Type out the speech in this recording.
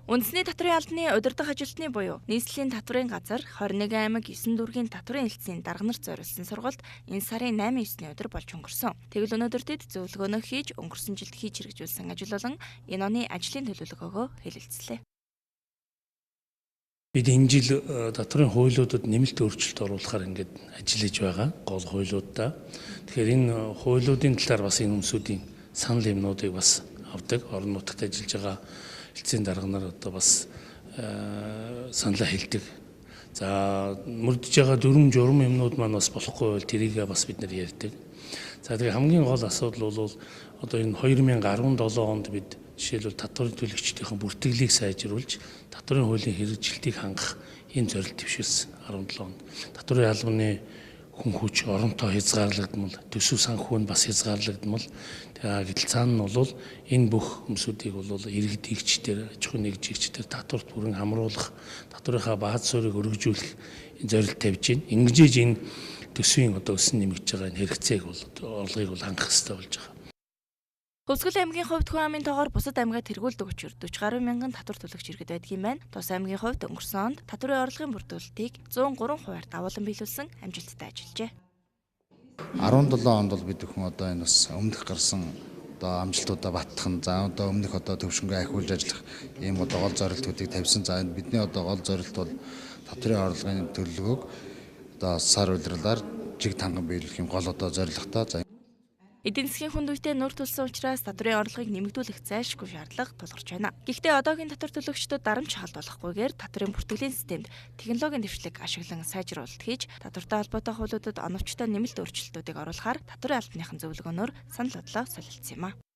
Үндэсний татврын албаны удирдах ажилтны буюу нийслэлийн татврын газар 21 аймаг 9 дүүргийн татврын хэлтсийн дарга нарт зориулсан сургалт энэ сарын 8-9-ний өдөр болж өнгөрсөн. Тэгвэл өнөөдөр тэд зөвлөгөөнөө хийж өнгөрсөн жилд хийж хэрэгжүүлсэн ажил болон энэ оны ажлын төлөвлөгөөгөө хэлэлцлээ. Бид энэ жил татврын хуулиудад нэмэлт өөрчлөлт оруулахаар ингээд ажиллаж байгаа гол хуулиудаа. Тэгэхээр энэ хуулиудын талаар бас энэ хүмүүсийн санал юмнуудыг бас авдаг. Орон нутагт ажиллаж байгаа хэлтсийн дарга нар одоо бас саналаа хэлдэг. За мөрдөж байгаа дүрм журам юмнууд маань бас болохгүй бол тэрийг бас бид нар ярьдаг. За тэгээ хамгийн гол асуудал бол одоо энэ 2017 онд бид жишээлбэл татврын төлөгчдийн бүртгэлийг сайжруулж татврын хуулийн хэрэгжилтийг хангах ийм зорилт төвшүүлсэн 17 онд. Татврын албаны хүн хүч оронтой хязгаарлагдмал, төсөв санхүү нь бас хязгаарлагдмал. Тэгээ гэтэл цаана нь бол энэ бүх хүмүүсүүдийг бол иргэдэгчдэр, аж ахуйн нэгжигчдэр татварт бүрэн хамруулах, татврынхаа бааз суурийг өргөжүүлэх зорилт тавьж байна. Ингэж энэ төсвийн одоо өсөн нэмэгдэж байгаа энэ хэрэгцээг бол орлогыг бол хангах хэрэгтэй болж байгаа. Хөвсгөл аймгийн хувьд хүн амын тоогоор бусад аймагт тэргүүлдэг учраас 40 гаруй мянган татвар төлөгч иргэд байдгийн байна. Тус аймгийн хувьд өнгөрсөн онд татврын орлогын бүртгүүлэлтийг 103%-аар давуулан биелүүлсэн амжилттай ажиллажээ. 17 онд бол бид бүхэн одоо энэ бас өмнөх гарсан одоо амжилтуудаа баттгах, за одоо өмнөх одоо төвшингээ ахиулж ажиллах ийм одоо гол зорилтуудыг тавьсан. За бидний одоо гол зорилт бол татврын орлогын төлөвлөгөөг одоо сар улирлаар жиг танган биелүүлэх юм гол одоо зорилготой. Эдийн засгийн хүнд үедээ нур тулсан учраас татврын орлогыг нэмэгдүүлэх зайлшгүй шаардлага тулгарч байна. Гэхдээ одоогийн татвар төлөгчдод дарамт шахалдуулахгүйгээр татврын бүртгэлийн системд технологийн дэвшлиг ашиглан сайжруулалт хийж татвартай холбоотой хуулиудад оновчтой нэмэлт өөрчлөлтүүдийг оруулахаар татврын албаныхан зөвлөгөөнөөр санал бодлоо солилцсон юм а.